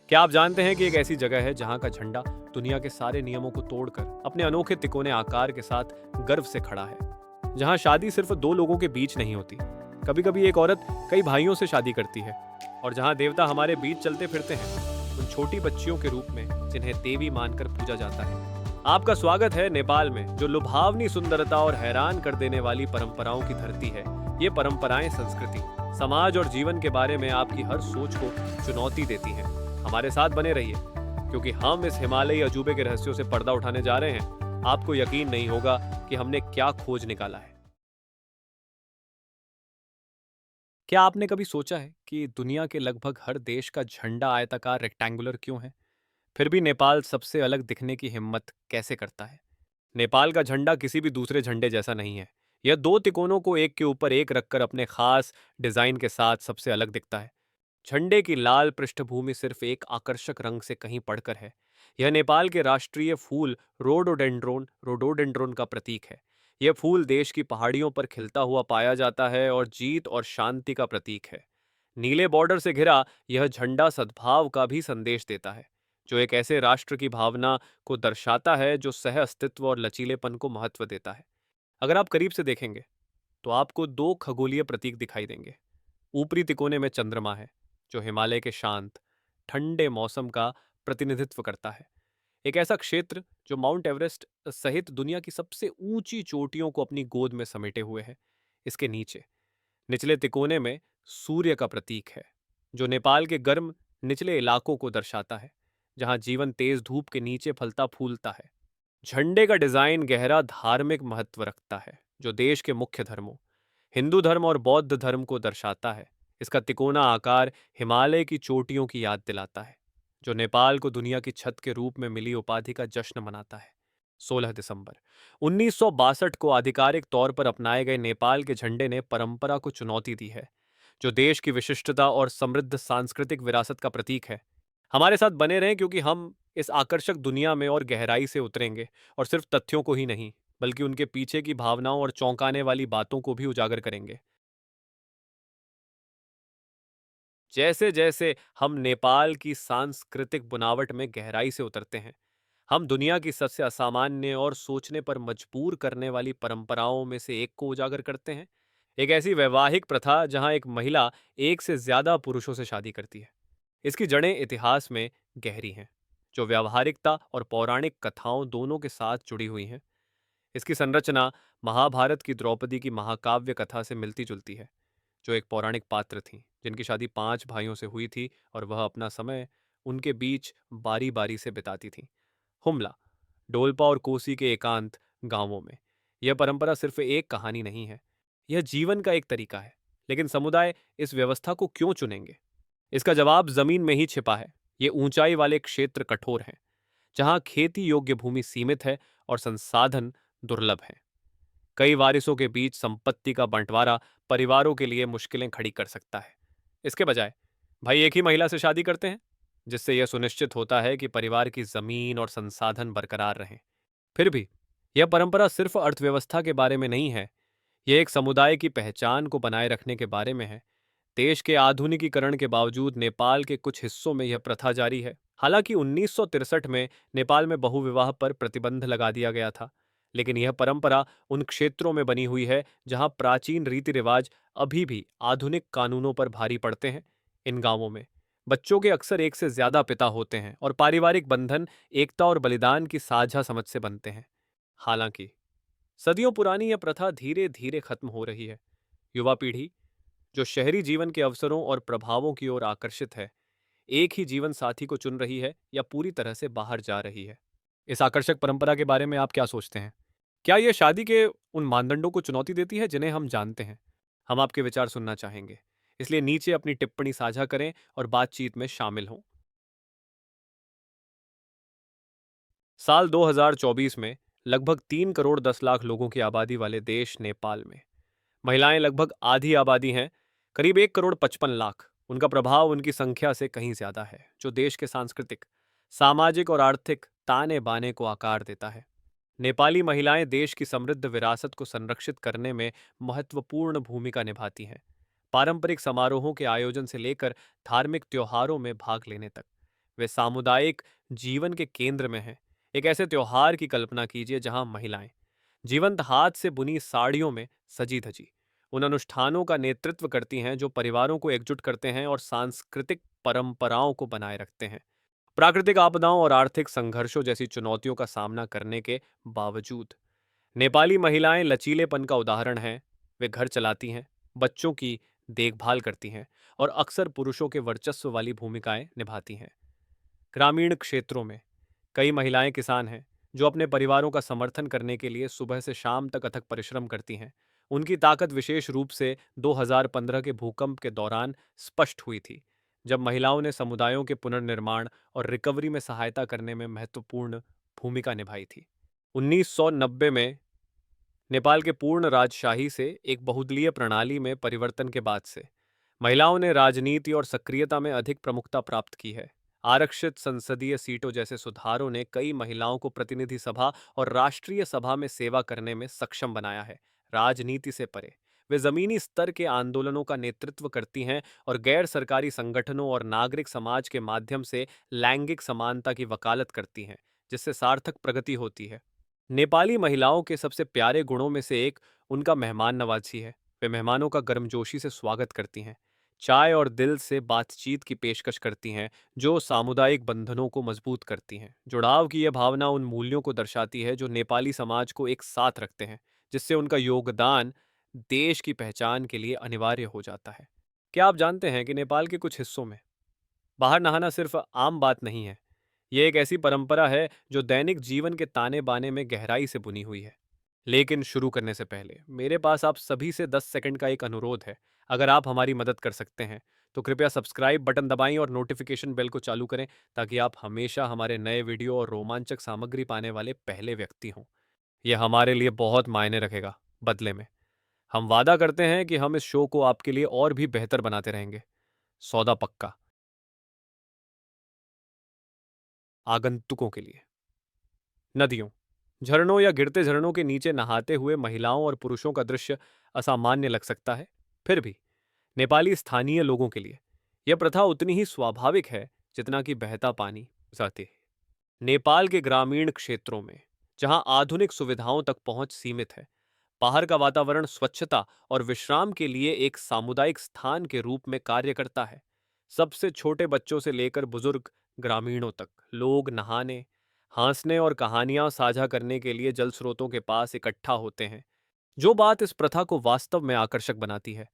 क्या आप जानते हैं कि एक ऐसी जगह है जहां का झंडा दुनिया के सारे नियमों को तोड़कर अपने अनोखे तिकोने आकार के साथ गर्व से खड़ा है। जहां शादी सिर्फ दो लोगों के बीच नहीं होती, कभी कभी एक औरत कई भाइयों से शादी करती है। और जहां देवता हमारे बीच चलते फिरते हैं, उन छोटी बच्चियों के रूप में जिन्हें देवी मानकर पूजा जाता है। आपका स्वागत है नेपाल में, जो लुभावनी सुंदरता और हैरान कर देने वाली परंपराओं की धरती है। ये परंपराएं संस्कृति, समाज और जीवन के बारे में आपकी हर सोच को चुनौती देती हैं। हमारे साथ बने रहिए, क्योंकि हम इस हिमालयी अजूबे के रहस्यों से पर्दा उठाने जा रहे हैं। आपको यकीन नहीं होगा कि हमने क्या खोज निकाला है। क्या आपने कभी सोचा है कि दुनिया के लगभग हर देश का झंडा आयताकार रेक्टेंगुलर क्यों है? फिर भी नेपाल सबसे अलग दिखने की हिम्मत कैसे करता है? नेपाल का झंडा किसी भी दूसरे झंडे जैसा नहीं है। यह दो तिकोनों को एक के ऊपर एक रखकर अपने खास डिजाइन के साथ सबसे अलग दिखता है। झंडे की लाल पृष्ठभूमि सिर्फ एक आकर्षक रंग से कहीं पढ़कर है। यह नेपाल के राष्ट्रीय फूल रोडोडेंड्रोन का प्रतीक है। यह फूल देश की पहाड़ियों पर खिलता हुआ पाया जाता है और जीत और शांति का प्रतीक है। नीले बॉर्डर से घिरा यह झंडा सद्भाव का भी संदेश देता है, जो एक ऐसे राष्ट्र की भावना को दर्शाता है जो सह अस्तित्व और लचीलेपन को महत्व देता है। अगर आप करीब से देखेंगे तो आपको दो खगोलीय प्रतीक दिखाई देंगे। ऊपरी तिकोने में चंद्रमा है, जो हिमालय के शांत ठंडे मौसम का प्रतिनिधित्व करता है। एक ऐसा क्षेत्र जो माउंट एवरेस्ट सहित दुनिया की सबसे ऊंची चोटियों को अपनी गोद में समेटे हुए है। इसके नीचे निचले तिकोने में सूर्य का प्रतीक है, जो नेपाल के गर्म निचले इलाकों को दर्शाता है, जहां जीवन तेज धूप के नीचे फलता फूलता है। झंडे का डिजाइन गहरा धार्मिक महत्व रखता है, जो देश के मुख्य धर्मों हिंदू धर्म और बौद्ध धर्म को दर्शाता है। इसका तिकोना आकार हिमालय की चोटियों की याद दिलाता है, जो नेपाल को दुनिया की छत के रूप में मिली उपाधि का जश्न मनाता है। 16 दिसंबर 1962 को आधिकारिक तौर पर अपनाए गए नेपाल के झंडे ने परंपरा को चुनौती दी है, जो देश की विशिष्टता और समृद्ध सांस्कृतिक विरासत का प्रतीक है। हमारे साथ बने रहें, क्योंकि हम इस आकर्षक दुनिया में और गहराई से उतरेंगे, और सिर्फ तथ्यों को ही नहीं, बल्कि उनके पीछे की भावनाओं और चौंकाने वाली बातों को भी उजागर करेंगे। जैसे जैसे हम नेपाल की सांस्कृतिक बुनावट में गहराई से उतरते हैं, हम दुनिया की सबसे असामान्य और सोचने पर मजबूर करने वाली परंपराओं में से एक को उजागर करते हैं। एक ऐसी वैवाहिक प्रथा जहां एक महिला एक से ज्यादा पुरुषों से शादी करती है। इसकी जड़ें इतिहास में गहरी हैं, जो व्यावहारिकता और पौराणिक कथाओं दोनों के साथ जुड़ी हुई हैं। इसकी संरचना महाभारत की द्रौपदी की महाकाव्य कथा से मिलती जुलती है, जो एक पौराणिक पात्र थीं, जिनकी शादी 5 भाइयों से हुई थी और वह अपना समय उनके बीच बारी बारी से बिताती थीं। हुमला, डोलपा और कोसी के एकांत गांवों में यह परंपरा सिर्फ एक कहानी नहीं है, यह जीवन का एक तरीका है। लेकिन समुदाय इस व्यवस्था को क्यों चुनेंगे? इसका जवाब जमीन में ही छिपा है। ये ऊंचाई वाले क्षेत्र कठोर हैं, जहां खेती योग्य भूमि सीमित है और संसाधन दुर्लभ हैं। कई वारिसों के बीच संपत्ति का बंटवारा परिवारों के लिए मुश्किलें खड़ी कर सकता है। इसके बजाय भाई एक ही महिला से शादी करते हैं, जिससे यह सुनिश्चित होता है कि परिवार की जमीन और संसाधन बरकरार रहें। फिर भी यह परंपरा सिर्फ अर्थव्यवस्था के बारे में नहीं है, यह एक समुदाय की पहचान को बनाए रखने के बारे में है। देश के आधुनिकीकरण के बावजूद नेपाल के कुछ हिस्सों में यह प्रथा जारी है। हालांकि 1963 में नेपाल में बहुविवाह पर प्रतिबंध लगा दिया गया था, लेकिन यह परंपरा उन क्षेत्रों में बनी हुई है जहां प्राचीन रीति रिवाज अभी भी आधुनिक कानूनों पर भारी पड़ते हैं। इन गांवों में बच्चों के अक्सर एक से ज्यादा पिता होते हैं और पारिवारिक बंधन एकता और बलिदान की साझा समझ से बनते हैं। हालांकि सदियों पुरानी यह प्रथा धीरे धीरे खत्म हो रही है। युवा पीढ़ी, जो शहरी जीवन के अवसरों और प्रभावों की ओर आकर्षित है, एक ही जीवन साथी को चुन रही है या पूरी तरह से बाहर जा रही है। इस आकर्षक परंपरा के बारे में आप क्या सोचते हैं? क्या यह शादी के उन मानदंडों को चुनौती देती है जिन्हें हम जानते हैं? हम आपके विचार सुनना चाहेंगे। इसलिए नीचे अपनी टिप्पणी साझा करें और बातचीत में शामिल हों। साल 2024 में लगभग 3 करोड़ 10 लाख लोगों की आबादी वाले देश नेपाल में महिलाएं लगभग आधी आबादी हैं, करीब 1 करोड़ 55 लाख। उनका प्रभाव उनकी संख्या से कहीं ज्यादा है, जो देश के सांस्कृतिक, सामाजिक और आर्थिक ताने बाने को आकार देता है। नेपाली महिलाएं देश की समृद्ध विरासत को संरक्षित करने में महत्वपूर्ण भूमिका निभाती हैं। पारंपरिक समारोहों के आयोजन से लेकर धार्मिक त्योहारों में भाग लेने तक वे सामुदायिक जीवन के केंद्र में हैं। एक ऐसे त्योहार की कल्पना कीजिए जहां महिलाएं जीवंत हाथ से बुनी साड़ियों में सजी धजी उन अनुष्ठानों का नेतृत्व करती हैं जो परिवारों को एकजुट करते हैं और सांस्कृतिक परंपराओं को बनाए रखते हैं। प्राकृतिक आपदाओं और आर्थिक संघर्षों जैसी चुनौतियों का सामना करने के बावजूद नेपाली महिलाएं लचीलेपन का उदाहरण हैं। वे घर चलाती हैं, बच्चों की देखभाल करती हैं और अक्सर पुरुषों के वर्चस्व वाली भूमिकाएं निभाती हैं। ग्रामीण क्षेत्रों में कई महिलाएं किसान हैं जो अपने परिवारों का समर्थन करने के लिए सुबह से शाम तक अथक परिश्रम करती हैं। उनकी ताकत विशेष रूप से 2015 के भूकंप के दौरान स्पष्ट हुई थी, जब महिलाओं ने समुदायों के पुनर्निर्माण और रिकवरी में सहायता करने में महत्वपूर्ण भूमिका निभाई थी। 1990 में नेपाल के पूर्ण राजशाही से एक बहुदलीय प्रणाली में परिवर्तन के बाद से महिलाओं ने राजनीति और सक्रियता में अधिक प्रमुखता प्राप्त की है। आरक्षित संसदीय सीटों जैसे सुधारों ने कई महिलाओं को प्रतिनिधि सभा और राष्ट्रीय सभा में सेवा करने में सक्षम बनाया है। राजनीति से परे वे जमीनी स्तर के आंदोलनों का नेतृत्व करती हैं और गैर सरकारी संगठनों और नागरिक समाज के माध्यम से लैंगिक समानता की वकालत करती हैं, जिससे सार्थक प्रगति होती है। नेपाली महिलाओं के सबसे प्यारे गुणों में से एक उनका मेहमान नवाजी है। वे मेहमानों का गर्मजोशी से स्वागत करती हैं, चाय और दिल से बातचीत की पेशकश करती हैं, जो सामुदायिक बंधनों को मजबूत करती हैं। जुड़ाव की यह भावना उन मूल्यों को दर्शाती है जो नेपाली समाज को एक साथ रखते हैं, जिससे उनका योगदान देश की पहचान के लिए अनिवार्य हो जाता है। क्या आप जानते हैं कि नेपाल के कुछ हिस्सों में बाहर नहाना सिर्फ आम बात नहीं है। यह एक ऐसी परंपरा है जो दैनिक जीवन के ताने बाने में गहराई से बुनी हुई है। लेकिन शुरू करने से पहले मेरे पास आप सभी से 10 सेकंड का एक अनुरोध है। अगर आप हमारी मदद कर सकते हैं तो कृपया सब्सक्राइब बटन दबाएं और नोटिफिकेशन बेल को चालू करें, ताकि आप हमेशा हमारे नए वीडियो और रोमांचक सामग्री पाने वाले पहले व्यक्ति हों। यह हमारे लिए बहुत मायने रखेगा। बदले में हम वादा करते हैं कि हम इस शो को आपके लिए और भी बेहतर बनाते रहेंगे। सौदा पक्का। आगंतुकों के लिए नदियों, झरनों या गिरते झरनों के नीचे नहाते हुए महिलाओं और पुरुषों का दृश्य असामान्य लग सकता है। फिर भी नेपाली स्थानीय लोगों के लिए यह प्रथा उतनी ही स्वाभाविक है जितना कि बहता पानी जाती है। नेपाल के ग्रामीण क्षेत्रों में, जहां आधुनिक सुविधाओं तक पहुंच सीमित है, बाहर का वातावरण स्वच्छता और विश्राम के लिए एक सामुदायिक स्थान के रूप में कार्य करता है। सबसे छोटे बच्चों से लेकर बुजुर्ग ग्रामीणों तक लोग नहाने, हंसने और कहानियां साझा करने के लिए जल स्रोतों के पास इकट्ठा होते हैं। जो बात इस प्रथा को वास्तव में आकर्षक बनाती है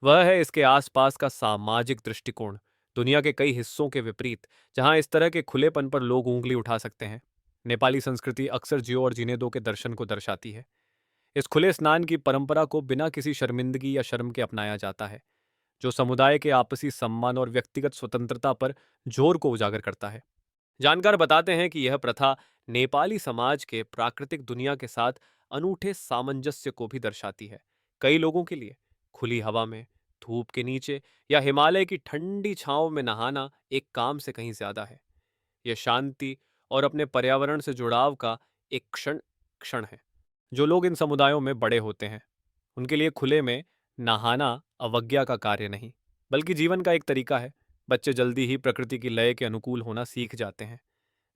वह है इसके आसपास का सामाजिक दृष्टिकोण। दुनिया के कई हिस्सों के विपरीत, जहां इस तरह के खुलेपन पर लोग उंगली उठा सकते हैं, नेपाली संस्कृति अक्सर जियो और जीने दो के दर्शन को दर्शाती है। इस खुले स्नान की परंपरा को बिना किसी शर्मिंदगी या शर्म के अपनाया जाता है, जो समुदाय के आपसी सम्मान और व्यक्तिगत स्वतंत्रता पर जोर को उजागर करता है। जानकार बताते हैं कि यह प्रथा नेपाली समाज के प्राकृतिक दुनिया के साथ अनूठे सामंजस्य को भी दर्शाती है। कई लोगों के लिए खुली हवा में, धूप के नीचे या हिमालय की ठंडी छांव में नहाना एक काम से कहीं ज्यादा है। यह शांति और अपने पर्यावरण से जुड़ाव का एक क्षण क्षण है। जो लोग इन समुदायों में बड़े होते हैं, उनके लिए खुले में नहाना अवज्ञा का कार्य नहीं, बल्कि जीवन का एक तरीका है। बच्चे जल्दी ही प्रकृति की लय के अनुकूल होना सीख जाते हैं,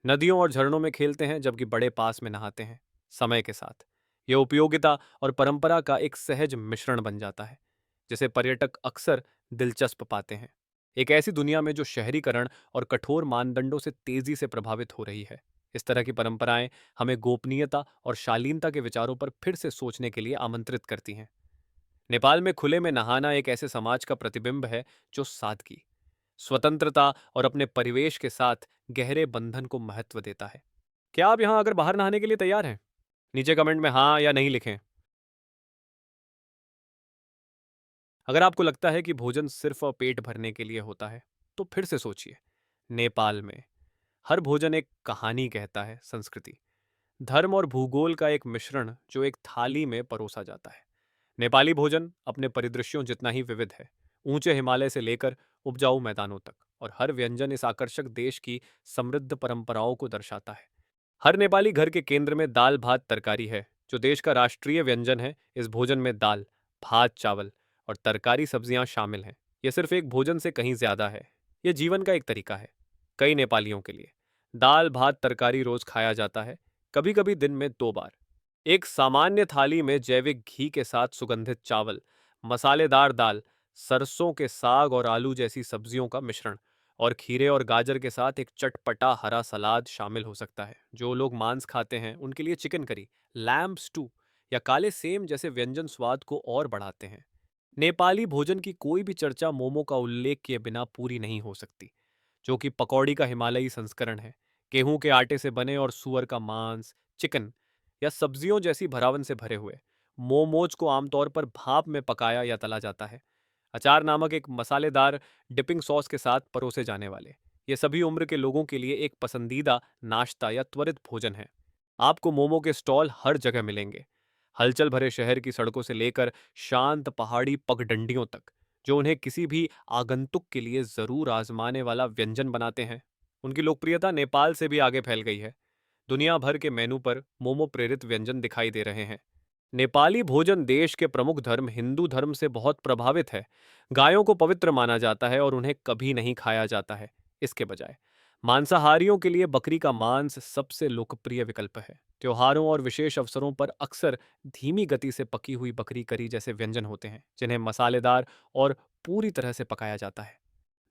नदियों और झरनों में खेलते हैं, जबकि बड़े पास में नहाते हैं। समय के साथ यह उपयोगिता और परंपरा का एक सहज मिश्रण बन जाता है, जिसे पर्यटक अक्सर दिलचस्प पाते हैं। एक ऐसी दुनिया में जो शहरीकरण और कठोर मानदंडों से तेजी से प्रभावित हो रही है, इस तरह की परंपराएं हमें गोपनीयता और शालीनता के विचारों पर फिर से सोचने के लिए आमंत्रित करती हैं। नेपाल में खुले में नहाना एक ऐसे समाज का प्रतिबिंब है जो सादगी, स्वतंत्रता और अपने परिवेश के साथ गहरे बंधन को महत्व देता है। क्या आप यहां अगर बाहर नहाने के लिए तैयार हैं? नीचे कमेंट में हाँ या नहीं लिखें। अगर आपको लगता है कि भोजन सिर्फ पेट भरने के लिए होता है, तो फिर से सोचिए। नेपाल में हर भोजन एक कहानी कहता है। संस्कृति, धर्म और भूगोल का एक मिश्रण जो एक थाली में परोसा जाता है। नेपाली भोजन अपने परिदृश्यों जितना ही विविध है, ऊंचे हिमालय से लेकर उपजाऊ मैदानों तक, और हर व्यंजन इस आकर्षक देश की समृद्ध परंपराओं को दर्शाता है। हर नेपाली घर के केंद्र में दाल भात तरकारी है, जो देश का राष्ट्रीय व्यंजन है। इस भोजन में दाल, भात, चावल और तरकारी सब्जियां शामिल हैं। यह सिर्फ एक भोजन से कहीं ज्यादा है। यह जीवन का एक तरीका है। कई नेपालियों के लिए दाल भात तरकारी रोज खाया जाता है, कभी कभी दिन में 2 बार। एक सामान्य थाली में जैविक घी के साथ सुगंधित चावल, मसालेदार दाल, सरसों के साग और आलू जैसी सब्जियों का मिश्रण और खीरे और गाजर के साथ एक चटपटा हरा सलाद शामिल हो सकता है। जो लोग मांस खाते हैं उनके लिए चिकन करी, लैम्ब स्टू या काले सेम जैसे व्यंजन स्वाद को और बढ़ाते हैं। नेपाली भोजन की कोई भी चर्चा मोमो का उल्लेख किए बिना पूरी नहीं हो सकती, जो कि पकौड़ी का हिमालयी संस्करण है। गेहूं के आटे से बने और सुअर का मांस, चिकन या सब्जियों जैसी भरावन से भरे हुए मोमोज को आमतौर पर भाप में पकाया या तला जाता है। अचार नामक एक मसालेदार डिपिंग सॉस के साथ परोसे जाने वाले ये सभी उम्र के लोगों के लिए एक पसंदीदा नाश्ता या त्वरित भोजन है। आपको मोमो के स्टॉल हर जगह मिलेंगे, हलचल भरे शहर की सड़कों से लेकर शांत पहाड़ी पगडंडियों तक, जो उन्हें किसी भी आगंतुक के लिए जरूर आजमाने वाला व्यंजन बनाते हैं। उनकी लोकप्रियता नेपाल से भी आगे फैल गई है। दुनिया भर के मेनू पर मोमो प्रेरित व्यंजन दिखाई दे रहे हैं। नेपाली भोजन देश के प्रमुख धर्म हिंदू धर्म से बहुत प्रभावित है। गायों को पवित्र माना जाता है और उन्हें कभी नहीं खाया जाता है। इसके बजाय मांसाहारियों के लिए बकरी का मांस सबसे लोकप्रिय विकल्प है। त्योहारों और विशेष अवसरों पर अक्सर धीमी गति से पकी हुई बकरी करी जैसे व्यंजन होते हैं, जिन्हें मसालेदार और पूरी तरह से पकाया जाता है।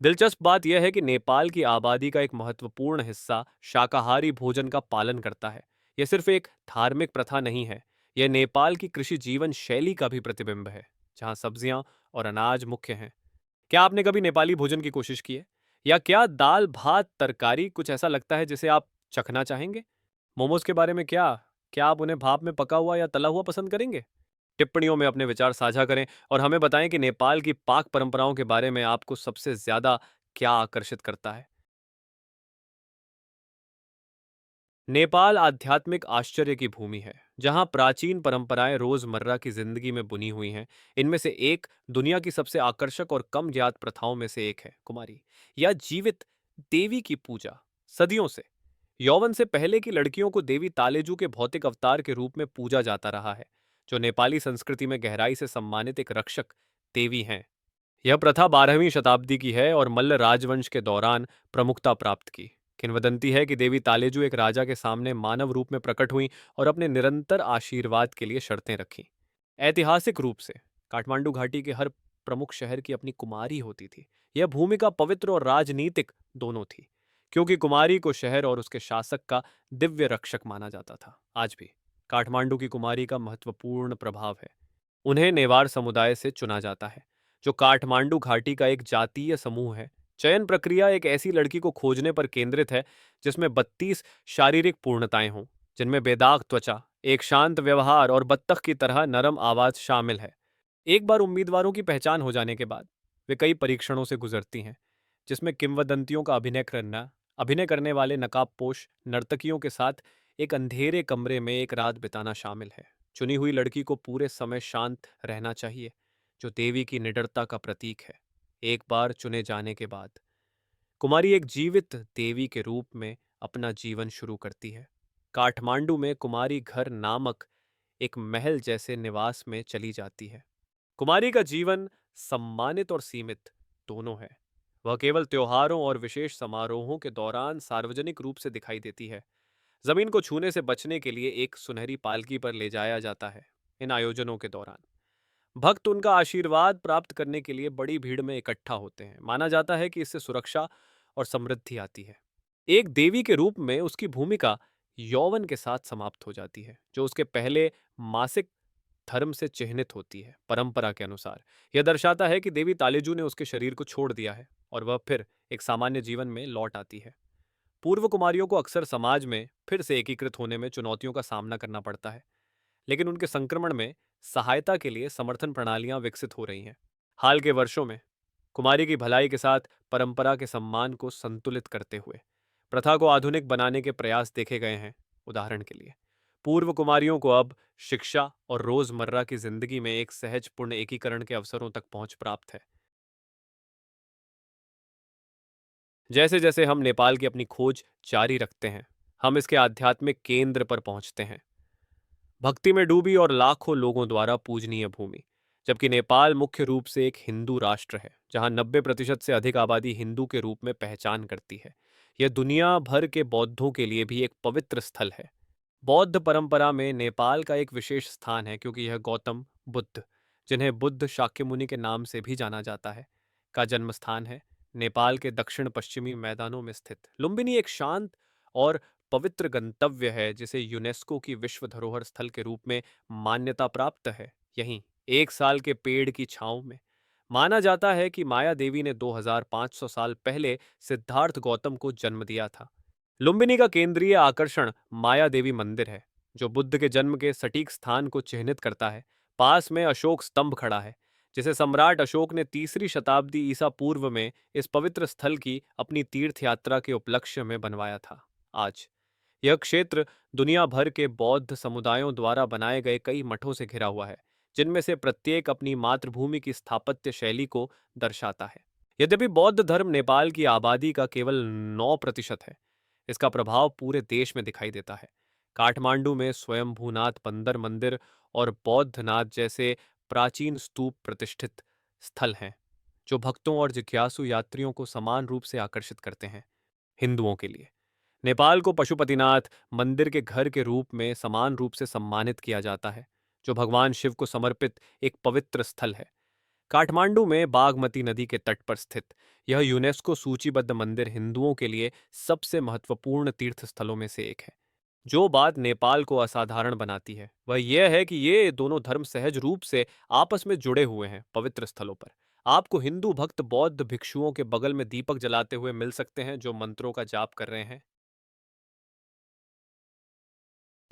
दिलचस्प बात यह है कि नेपाल की आबादी का एक महत्वपूर्ण हिस्सा शाकाहारी भोजन का पालन करता है। यह सिर्फ एक धार्मिक प्रथा नहीं है, यह नेपाल की कृषि जीवन शैली का भी प्रतिबिंब है, जहां सब्जियां और अनाज मुख्य हैं। क्या आपने कभी नेपाली भोजन की कोशिश की है? या क्या दाल भात तरकारी कुछ ऐसा लगता है जिसे आप चखना चाहेंगे? मोमोज के बारे में क्या? क्या आप उन्हें भाप में पका हुआ या तला हुआ पसंद करेंगे? टिप्पणियों में अपने विचार साझा करें और हमें बताएं कि नेपाल की पाक परंपराओं के बारे में आपको सबसे ज्यादा क्या आकर्षित करता है। नेपाल आध्यात्मिक आश्चर्य की भूमि है, जहां प्राचीन परंपराएं रोजमर्रा की जिंदगी में बुनी हुई हैं। इनमें से एक दुनिया की सबसे आकर्षक और कम ज्ञात प्रथाओं में से एक है कुमारी, या जीवित देवी की पूजा। सदियों से यौवन से पहले की लड़कियों को देवी तालेजू के भौतिक अवतार के रूप में पूजा जाता रहा है, जो नेपाली संस्कृति में गहराई से सम्मानित एक रक्षक देवी हैं। यह प्रथा 12वीं शताब्दी की है और मल्ल राजवंश के दौरान प्रमुखता प्राप्त की। किंवदंती है कि देवी तालेजू एक राजा के सामने मानव रूप में प्रकट हुई और अपने निरंतर आशीर्वाद के लिए शर्तें रखीं। ऐतिहासिक रूप से काठमांडू घाटी के हर प्रमुख शहर की अपनी कुमारी होती थी। यह भूमिका पवित्र और राजनीतिक दोनों थी, क्योंकि कुमारी को शहर और उसके शासक का दिव्य रक्षक माना जाता था। आज भी काठमांडू की कुमारी का महत्वपूर्ण प्रभाव है। उन्हें नेवार समुदाय से चुना जाता है, जो काठमांडू घाटी का एक जातीय समूह है। चयन प्रक्रिया एक ऐसी लड़की को खोजने पर केंद्रित है जिसमें 32 शारीरिक पूर्णताएं हों, जिनमें बेदाग त्वचा, एक शांत व्यवहार और बत्तख की तरह नरम आवाज शामिल है। एक बार उम्मीदवारों की पहचान हो जाने के बाद वे कई परीक्षणों से गुजरती हैं, जिसमें किंवदंतियों का अभिनय करने वाले नकाबपोश नर्तकियों के साथ एक अंधेरे कमरे में एक रात बिताना शामिल है। चुनी हुई लड़की को पूरे समय शांत रहना चाहिए, जो देवी की निडरता का प्रतीक है। एक बार चुने जाने के बाद कुमारी एक जीवित देवी के रूप में अपना जीवन शुरू करती है। काठमांडू में कुमारी घर नामक एक महल जैसे निवास में चली जाती है। कुमारी का जीवन सम्मानित और सीमित दोनों है। वह केवल त्योहारों और विशेष समारोहों के दौरान सार्वजनिक रूप से दिखाई देती है। जमीन को छूने से बचने के लिए एक सुनहरी पालकी पर ले जाया जाता है। इन आयोजनों के दौरान भक्त उनका आशीर्वाद प्राप्त करने के लिए बड़ी भीड़ में इकट्ठा होते हैं। माना जाता है कि इससे सुरक्षा और समृद्धि आती है। एक देवी के रूप में उसकी भूमिका यौवन के साथ समाप्त हो जाती है, जो उसके पहले मासिक धर्म से चिह्नित होती है। परंपरा के अनुसार यह दर्शाता है कि देवी तालेजू ने उसके शरीर को छोड़ दिया है और वह फिर एक सामान्य जीवन में लौट आती है। पूर्व कुमारियों को अक्सर समाज में फिर से एकीकृत होने में चुनौतियों का सामना करना पड़ता है, लेकिन उनके संक्रमण में सहायता के लिए समर्थन प्रणालियां विकसित हो रही हैं। हाल के वर्षों में कुमारी की भलाई के साथ परंपरा के सम्मान को संतुलित करते हुए प्रथा को आधुनिक बनाने के प्रयास देखे गए हैं। उदाहरण के लिए पूर्व कुमारियों को अब शिक्षा और रोजमर्रा की जिंदगी में एक सहज पूर्ण एकीकरण के अवसरों तक पहुंच प्राप्त है। जैसे जैसे हम नेपाल की अपनी खोज जारी रखते हैं, हम इसके आध्यात्मिक केंद्र पर पहुंचते हैं, भक्ति में डूबी और लाखों लोगों द्वारा पूजनीय भूमि। जबकि नेपाल मुख्य रूप से एक हिंदू राष्ट्र है, जहां 90% से अधिक आबादी हिंदू के रूप में पहचान करती है। यह दुनिया भर के बौद्धों के लिए भी एक पवित्र स्थल है। बौद्ध परंपरा में नेपाल का एक विशेष स्थान है क्योंकि यह गौतम बुद्ध, जिन्हें बुद्ध शाक्यमुनि के नाम से भी जाना जाता है, का जन्म स्थान है। नेपाल के दक्षिण पश्चिमी मैदानों में स्थित लुम्बिनी एक शांत और पवित्र गंतव्य है जिसे यूनेस्को की विश्व धरोहर स्थल के रूप में मान्यता प्राप्त है। यहीं एक साल के पेड़ की छांव में माना जाता है कि माया देवी ने 2500 साल पहले सिद्धार्थ गौतम को जन्म दिया था। लुम्बिनी का केंद्रीय आकर्षण माया देवी मंदिर है, जो बुद्ध के जन्म के सटीक स्थान को चिह्नित करता है। पास में अशोक स्तंभ खड़ा है, जिसे सम्राट अशोक ने 3री शताब्दी ईसा पूर्व में इस पवित्र स्थल की अपनी तीर्थ यात्रा के उपलक्ष्य में बनवाया था। आज यह क्षेत्र दुनिया भर के बौद्ध समुदायों द्वारा बनाए गए कई मठों से घिरा हुआ है, जिनमें से प्रत्येक अपनी मातृभूमि की स्थापत्य शैली को दर्शाता है। यद्यपि बौद्ध धर्म नेपाल की आबादी का केवल 9% है, इसका प्रभाव पूरे देश में दिखाई देता है। काठमांडू में स्वयंभूनाथ बंदर मंदिर और बौद्धनाथ जैसे प्राचीन स्तूप प्रतिष्ठित स्थल हैं, जो भक्तों और जिज्ञासु यात्रियों को समान रूप से आकर्षित करते हैं। हिंदुओं के लिए नेपाल को पशुपतिनाथ मंदिर के घर के रूप में समान रूप से सम्मानित किया जाता है, जो भगवान शिव को समर्पित एक पवित्र स्थल है। काठमांडू में बागमती नदी के तट पर स्थित यह यूनेस्को सूचीबद्ध मंदिर हिंदुओं के लिए सबसे महत्वपूर्ण तीर्थ स्थलों में से एक है। जो बात नेपाल को असाधारण बनाती है वह यह है कि ये दोनों धर्म सहज रूप से आपस में जुड़े हुए हैं। पवित्र स्थलों पर आपको हिंदू भक्त बौद्ध भिक्षुओं के बगल में दीपक जलाते हुए मिल सकते हैं, जो मंत्रों का जाप कर रहे हैं।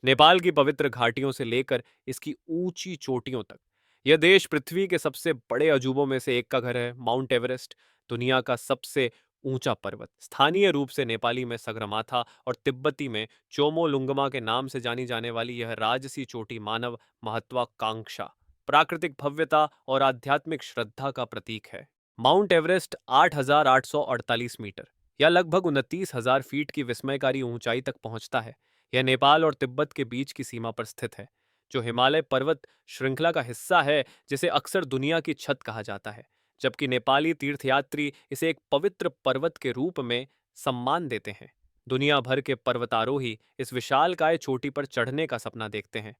नेपाल की पवित्र घाटियों से लेकर इसकी ऊंची चोटियों तक यह देश पृथ्वी के सबसे बड़े अजूबों में से एक का घर है। माउंट एवरेस्ट दुनिया का सबसे ऊंचा पर्वत, स्थानीय रूप से नेपाली में सगरमाथा और तिब्बती में चोमोलुंगमा के नाम से जानी जाने वाली यह राजसी चोटी मानव महत्वाकांक्षा, प्राकृतिक भव्यता और आध्यात्मिक श्रद्धा का प्रतीक है। माउंट एवरेस्ट 8,848 मीटर या लगभग 29,000 फीट की विस्मयकारी ऊंचाई तक पहुंचता है। यह नेपाल और तिब्बत के बीच की सीमा पर स्थित है, जो हिमालय पर्वत श्रृंखला का हिस्सा है, जिसे अक्सर दुनिया की छत कहा जाता है। जबकि नेपाली तीर्थयात्री इसे एक पवित्र पर्वत के रूप में सम्मान देते हैं। दुनिया भर के पर्वतारोही इस विशालकाय चोटी पर चढ़ने का सपना देखते हैं।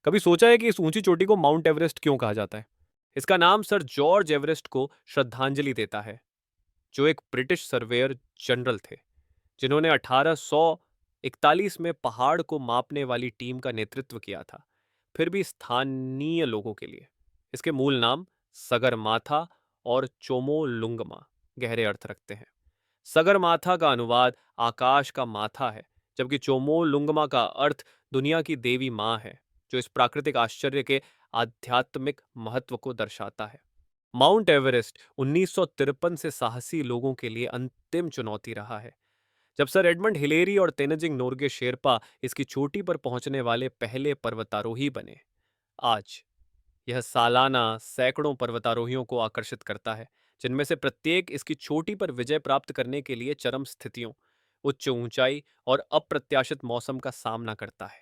कभी सोचा है कि इस ऊंची चोटी को माउंट एवरेस्ट क्यों कहा जाता है? इसका नाम सर जॉर्ज एवरेस्ट को श्रद्धांजलि देता है, जो एक ब्रिटिश सर्वेयर जनरल थे, जिन्होंने 1841 में पहाड़ को मापने वाली टीम का नेतृत्व किया था। फिर भी स्थानीय लोगों के लिए इसके मूल नाम सगरमाथा और चोमोलुंगमा गहरे अर्थ रखते हैं। सगरमाथा का अनुवाद आकाश का माथा है, जबकि चोमोलुंगमा का अर्थ दुनिया की देवी माँ है, जो इस प्राकृतिक आश्चर्य के आध्यात्मिक महत्व को दर्शाता है। माउंट एवरेस्ट 1953 से साहसी लोगों के लिए अंतिम चुनौती रहा है, जब सर एडमंड हिलेरी और तेनजिंग नोरगे शेरपा इसकी चोटी पर पहुंचने वाले पहले पर्वतारोही बने। आज यह सालाना सैकड़ों पर्वतारोहियों को आकर्षित करता है, जिनमें से प्रत्येक इसकी चोटी पर विजय प्राप्त करने के लिए चरम स्थितियों, उच्च ऊंचाई और अप्रत्याशित मौसम का सामना करता है।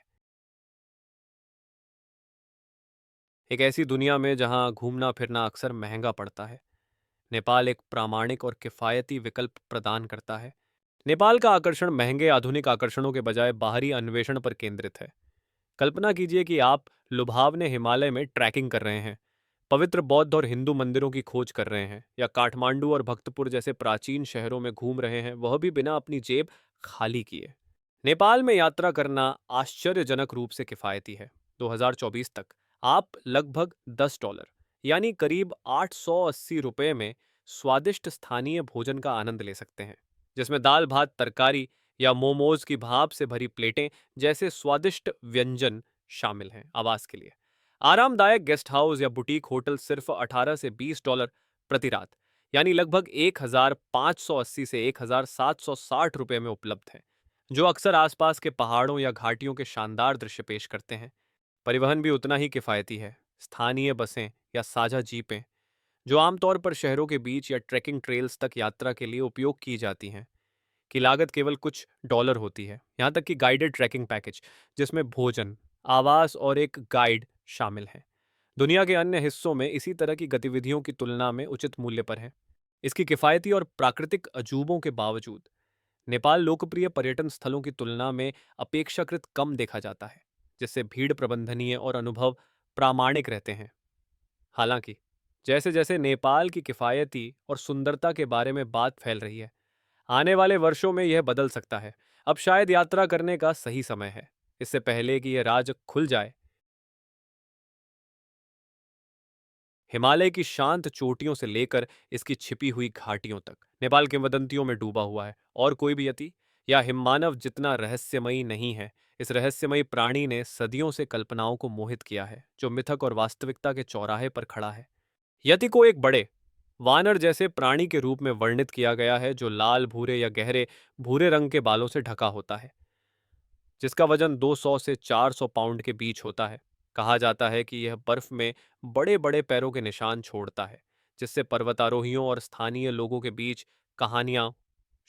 एक ऐसी दुनिया में जहां घूमना फिरना अक्सर महंगा पड़ता है, नेपाल एक प्रामाणिक और किफ़ायती विकल्प प्रदान करता है। नेपाल का आकर्षण महंगे आधुनिक आकर्षणों के बजाय बाहरी अन्वेषण पर केंद्रित है। कल्पना कीजिए कि आप लुभावने हिमालय में ट्रैकिंग कर रहे हैं, पवित्र बौद्ध और हिंदू मंदिरों की खोज कर रहे हैं, या काठमांडू और भक्तपुर जैसे प्राचीन शहरों में घूम रहे हैं, वह भी बिना अपनी जेब खाली किए। नेपाल में यात्रा करना आश्चर्यजनक रूप से किफ़ायती है। 2024 तक आप लगभग $10 यानी करीब 880 रुपये में स्वादिष्ट स्थानीय भोजन का आनंद ले सकते हैं, जिसमें दाल भात तरकारी या मोमोज की भाप से भरी प्लेटें जैसे स्वादिष्ट व्यंजन शामिल हैं। आवास के लिए आरामदायक गेस्ट हाउस या बुटीक होटल सिर्फ 18 से $20 प्रति रात यानी लगभग 1,580 से 1,760 रुपये में उपलब्ध है, जो अक्सर आसपास के पहाड़ों या घाटियों के शानदार दृश्य पेश करते हैं। परिवहन भी उतना ही किफ़ायती है। स्थानीय बसें या साझा जीपें, जो आमतौर पर शहरों के बीच या ट्रैकिंग ट्रेल्स तक यात्रा के लिए उपयोग की जाती हैं, की लागत केवल कुछ डॉलर होती है। यहाँ तक कि गाइडेड ट्रैकिंग पैकेज, जिसमें भोजन, आवास और एक गाइड शामिल है, दुनिया के अन्य हिस्सों में इसी तरह की गतिविधियों की तुलना में उचित मूल्य पर है। इसकी किफ़ायती और प्राकृतिक अजूबों के बावजूद नेपाल लोकप्रिय पर्यटन स्थलों की तुलना में अपेक्षाकृत कम देखा जाता है, जिससे भीड़ प्रबंधनीय और अनुभव प्रामाणिक रहते हैं। हालांकि जैसे जैसे नेपाल की किफ़ायती और सुंदरता के बारे में बात फैल रही है, आने वाले वर्षों में यह बदल सकता है। अब शायद यात्रा करने का सही समय है, इससे पहले कि यह राज खुल जाए। हिमालय की शांत चोटियों से लेकर इसकी छिपी हुई घाटियों तक नेपाल किंवदंतियों में डूबा हुआ है, और कोई भी यति या हिममानव जितना रहस्यमयी नहीं है। इस रहस्यमयी प्राणी ने सदियों से कल्पनाओं को मोहित किया है, जो मिथक और वास्तविकता के चौराहे पर खड़ा है। यति को एक बड़े वानर जैसे प्राणी के रूप में वर्णित किया गया है, जो लाल भूरे या गहरे भूरे रंग के बालों से ढका होता है, जिसका वजन 200 से 400 पाउंड के बीच होता है। कहा जाता है कि यह बर्फ में बड़े बड़े पैरों के निशान छोड़ता है, जिससे पर्वतारोहियों और स्थानीय लोगों के बीच कहानियां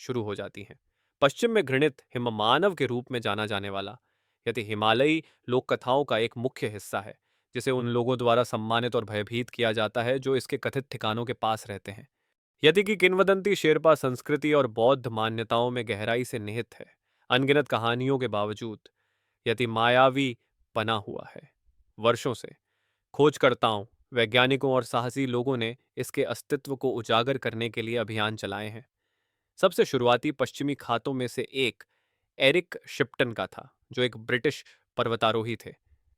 शुरू हो जाती हैं। पश्चिम में घृणित हिममानव के रूप में जाना जाने वाला यदि हिमालयी लोक कथाओं का एक मुख्य हिस्सा है, जिसे उन लोगों द्वारा सम्मानित और भयभीत किया जाता है जो इसके कथित ठिकानों के पास रहते हैं। यदि की किंवदंती शेरपा संस्कृति और बौद्ध मान्यताओं में गहराई से निहित है। अनगिनत कहानियों के बावजूद यति मायावी बना हुआ है। वर्षों से खोजकर्ताओं, वैज्ञानिकों और साहसी लोगों ने इसके अस्तित्व को उजागर करने के लिए अभियान चलाए हैं। सबसे शुरुआती पश्चिमी खातों में से एक एरिक शिप्टन का था, जो एक ब्रिटिश पर्वतारोही थे,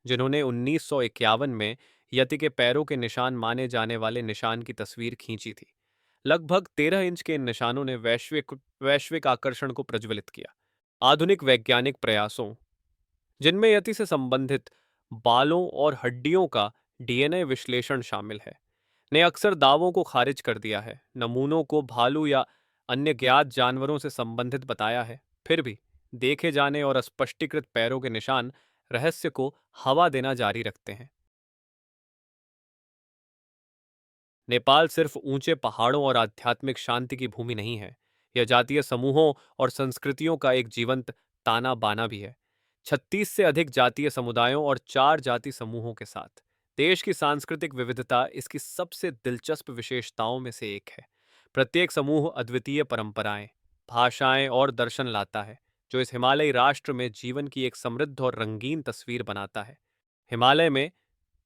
जिन्होंने 1951 में यति के पैरों के निशान माने जाने वाले निशान की तस्वीर खींची थी। लगभग 13 इंच के इन निशानों ने वैश्विक वैश्विक आकर्षण को प्रज्वलित किया। आधुनिक वैज्ञानिक प्रयासों, जिनमें यति से संबंधित बालों और हड्डियों का डीएनए विश्लेषण शामिल है, ने अक्सर दावों को खारिज कर दिया है। नमूनों को भालू या अन्य ज्ञात जानवरों से संबंधित बताया है। फिर भी देखे जाने और अस्पष्टीकृत पैरों के निशान रहस्य को हवा देना जारी रखते हैं। नेपाल सिर्फ ऊंचे पहाड़ों और आध्यात्मिक शांति की भूमि नहीं है, यह जातीय समूहों और संस्कृतियों का एक जीवंत ताना बाना भी है। 36 से अधिक जातीय समुदायों और 4 जाति समूहों के साथ देश की सांस्कृतिक विविधता इसकी सबसे दिलचस्प विशेषताओं में से एक है। प्रत्येक समूह अद्वितीय परंपराएं, भाषाएं और दर्शन लाता है, जो इस हिमालयी राष्ट्र में जीवन की एक समृद्ध और रंगीन तस्वीर बनाता है। हिमालय में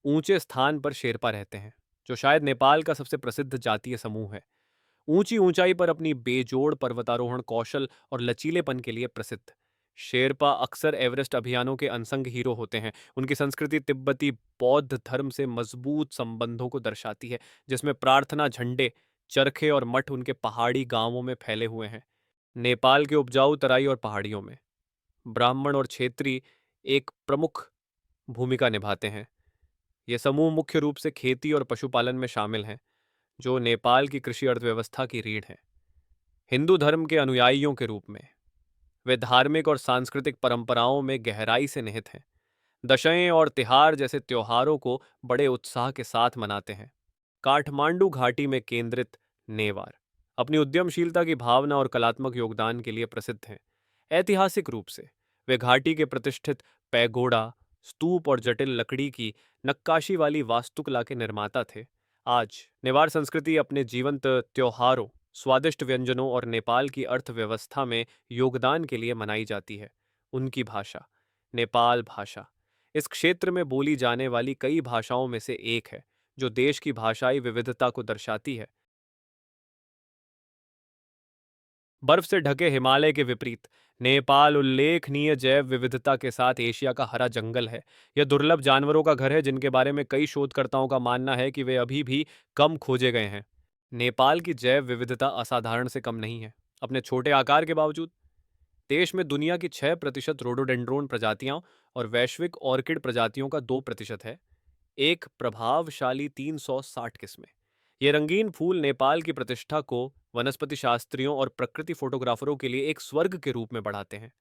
ऊंचे स्थान पर शेरपा रहते हैं, जो शायद नेपाल का सबसे प्रसिद्ध जातीय समूह है। ऊंची ऊंचाई पर अपनी बेजोड़ पर्वतारोहण कौशल और लचीलेपन के लिए प्रसिद्ध शेरपा अक्सर एवरेस्ट अभियानों के अनसंग हीरो होते हैं। उनकी संस्कृति तिब्बती बौद्ध धर्म से मजबूत संबंधों को दर्शाती है, जिसमें प्रार्थना झंडे, चरखे और मठ उनके पहाड़ी गांवों में फैले हुए हैं। नेपाल के उपजाऊ तराई और पहाड़ियों में ब्राह्मण और क्षेत्री एक प्रमुख भूमिका निभाते हैं। ये समूह मुख्य रूप से खेती और पशुपालन में शामिल हैं, जो नेपाल की कृषि अर्थव्यवस्था की रीढ़ है। हिंदू धर्म के अनुयायियों के रूप में वे धार्मिक और सांस्कृतिक परंपराओं में गहराई से निहित हैं। दशएं और तिहार जैसे त्योहारों को बड़े उत्साह के साथ मनाते हैं। काठमांडू घाटी में केंद्रित नेवार अपनी उद्यमशीलता की भावना और कलात्मक योगदान के लिए प्रसिद्ध हैं। ऐतिहासिक रूप से वे घाटी के प्रतिष्ठित पैगोडा, स्तूप और जटिल लकड़ी की नक्काशी वाली वास्तुकला के निर्माता थे। आज नेवार संस्कृति अपने जीवंत त्योहारों, स्वादिष्ट व्यंजनों और नेपाल की अर्थव्यवस्था में योगदान के लिए मनाई जाती है। उनकी भाषा, नेपाल भाषा, इस क्षेत्र में बोली जाने वाली कई भाषाओं में से एक है, जो देश की भाषाई विविधता को दर्शाती है। बर्फ से ढके हिमालय के विपरीत नेपाल उल्लेखनीय जैव विविधता के साथ एशिया का हरा जंगल है। यह दुर्लभ जानवरों का घर है, जिनके बारे में कई शोधकर्ताओं का मानना है कि वे अभी भी कम खोजे गए हैं। नेपाल की जैव विविधता असाधारण से कम नहीं है। अपने छोटे आकार के बावजूद देश में दुनिया की 6% रोडोडेंड्रोन प्रजातियां और वैश्विक ऑर्किड प्रजातियों का 2% है। एक प्रभावशाली 360 किस्में। ये रंगीन फूल नेपाल की प्रतिष्ठा को वनस्पति शास्त्रियों और प्रकृति फोटोग्राफरों के लिए एक स्वर्ग के रूप में बढ़ाते हैं।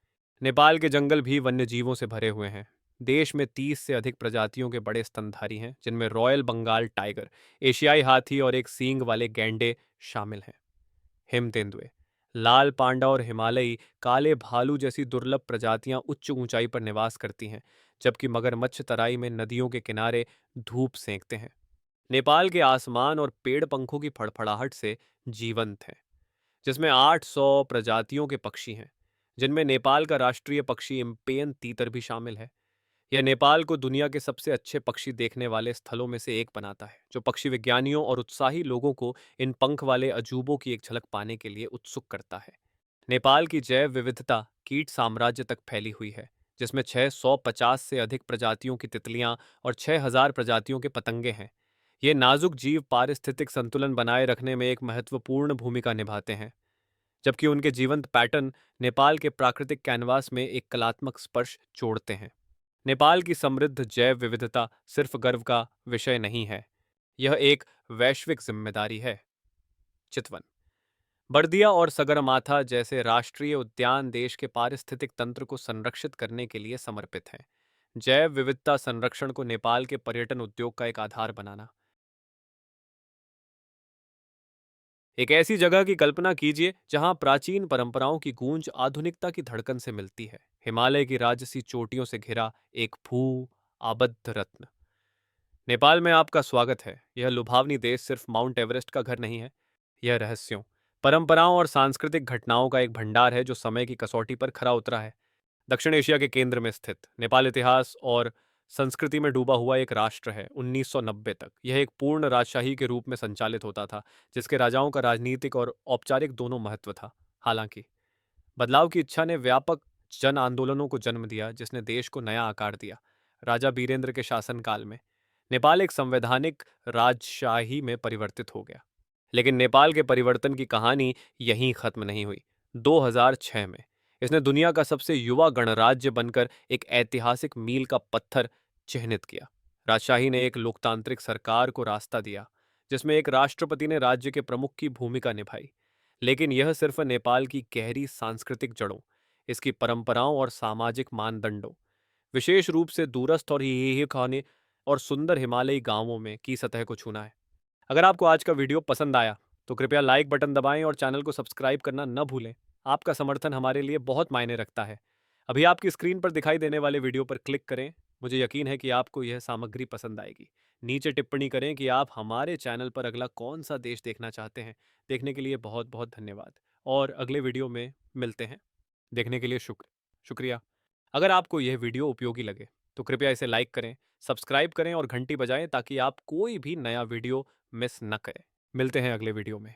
नेपाल के जंगल भी वन्य जीवों से भरे हुए हैं। देश में 30 से अधिक प्रजातियों के बड़े स्तनधारी हैं, जिनमें रॉयल बंगाल टाइगर, एशियाई हाथी और एक सींग वाले गैंडे शामिल हैं। हिम तेंदुए, लाल पांडा और हिमालयी काले भालू जैसी दुर्लभ प्रजातियां उच्च ऊंचाई पर निवास करती हैं, जबकि मगरमच्छ तराई में नदियों के किनारे धूप सेंकते हैं। नेपाल के आसमान और पेड़ पंखों की फड़फड़ाहट से जीवंत हैं, जिसमें 800 प्रजातियों के पक्षी हैं, जिनमें नेपाल का राष्ट्रीय पक्षी इम्पेन तीतर भी शामिल है। यह नेपाल को दुनिया के सबसे अच्छे पक्षी देखने वाले स्थलों में से एक बनाता है, जो पक्षी विज्ञानियों और उत्साही लोगों को इन पंख वाले अजूबों की एक झलक पाने के लिए उत्सुक करता है। नेपाल की जैव विविधता कीट साम्राज्य तक फैली हुई है, जिसमें 650 से अधिक प्रजातियों की तितलियां और 6000 प्रजातियों के पतंगे हैं। ये नाजुक जीव पारिस्थितिक संतुलन बनाए रखने में एक महत्वपूर्ण भूमिका निभाते हैं, जबकि उनके जीवंत पैटर्न नेपाल के प्राकृतिक कैनवास में एक कलात्मक स्पर्श जोड़ते हैं। नेपाल की समृद्ध जैव विविधता सिर्फ गर्व का विषय नहीं है, यह एक वैश्विक जिम्मेदारी है। चितवन, बर्दिया और सगरमाथा जैसे राष्ट्रीय उद्यान देश के पारिस्थितिक तंत्र को संरक्षित करने के लिए समर्पित हैं। जैव विविधता संरक्षण को नेपाल के पर्यटन उद्योग का एक आधार बनाना। एक ऐसी जगह की कल्पना कीजिए जहां प्राचीन परंपराओं की गूंज आधुनिकता की धड़कन से मिलती है। हिमालय की राजसी चोटियों से घिरा एक भू आबद्ध रत्न। नेपाल में आपका स्वागत है। यह लुभावनी देश सिर्फ माउंट एवरेस्ट का घर नहीं है, यह रहस्यों, परंपराओं और सांस्कृतिक घटनाओं का एक भंडार है जो समय की कसौटी पर खरा उतरा है। दक्षिण एशिया के केंद्र में स्थित नेपाल इतिहास और संस्कृति में डूबा हुआ एक राष्ट्र है। 1990 तक यह एक पूर्ण राजशाही के रूप में संचालित होता था, जिसके राजाओं का राजनीतिक और औपचारिक दोनों महत्व था। हालांकि बदलाव की इच्छा ने व्यापक जन आंदोलनों को जन्म दिया, जिसने देश को नया आकार दिया। राजा बीरेंद्र के शासनकाल में नेपाल एक संवैधानिक राजशाही में परिवर्तित हो गया। लेकिन नेपाल के परिवर्तन की कहानी यहीं खत्म नहीं हुई। 2006 में इसने दुनिया का सबसे युवा गणराज्य बनकर एक ऐतिहासिक मील का पत्थर चिह्नित किया। राजशाही ने एक लोकतांत्रिक सरकार को रास्ता दिया, जिसमें एक राष्ट्रपति ने राज्य के प्रमुख की भूमिका निभाई। लेकिन यह सिर्फ नेपाल की गहरी सांस्कृतिक जड़ों, इसकी परंपराओं और सामाजिक मानदंडों, विशेष रूप से दूरस्थ और हिहिक खाने और सुंदर हिमालयी गांवों में की सतह को छूना है। अगर आपको आज का वीडियो पसंद आया तो कृपया लाइक बटन दबाएं और चैनल को सब्सक्राइब करना न भूलें। आपका समर्थन हमारे लिए बहुत मायने रखता है। अभी आपकी स्क्रीन पर दिखाई देने वाले वीडियो पर क्लिक करें। मुझे यकीन है कि आपको यह सामग्री पसंद आएगी। नीचे टिप्पणी करें कि आप हमारे चैनल पर अगला कौन सा देश देखना चाहते हैं। देखने के लिए बहुत बहुत धन्यवाद और अगले वीडियो में मिलते हैं। देखने के लिए शुक्रिया। अगर आपको यह वीडियो उपयोगी लगे तो कृपया इसे लाइक करें, सब्सक्राइब करें और घंटी बजाएं ताकि आप कोई भी नया वीडियो मिस न करें। मिलते हैं अगले वीडियो में।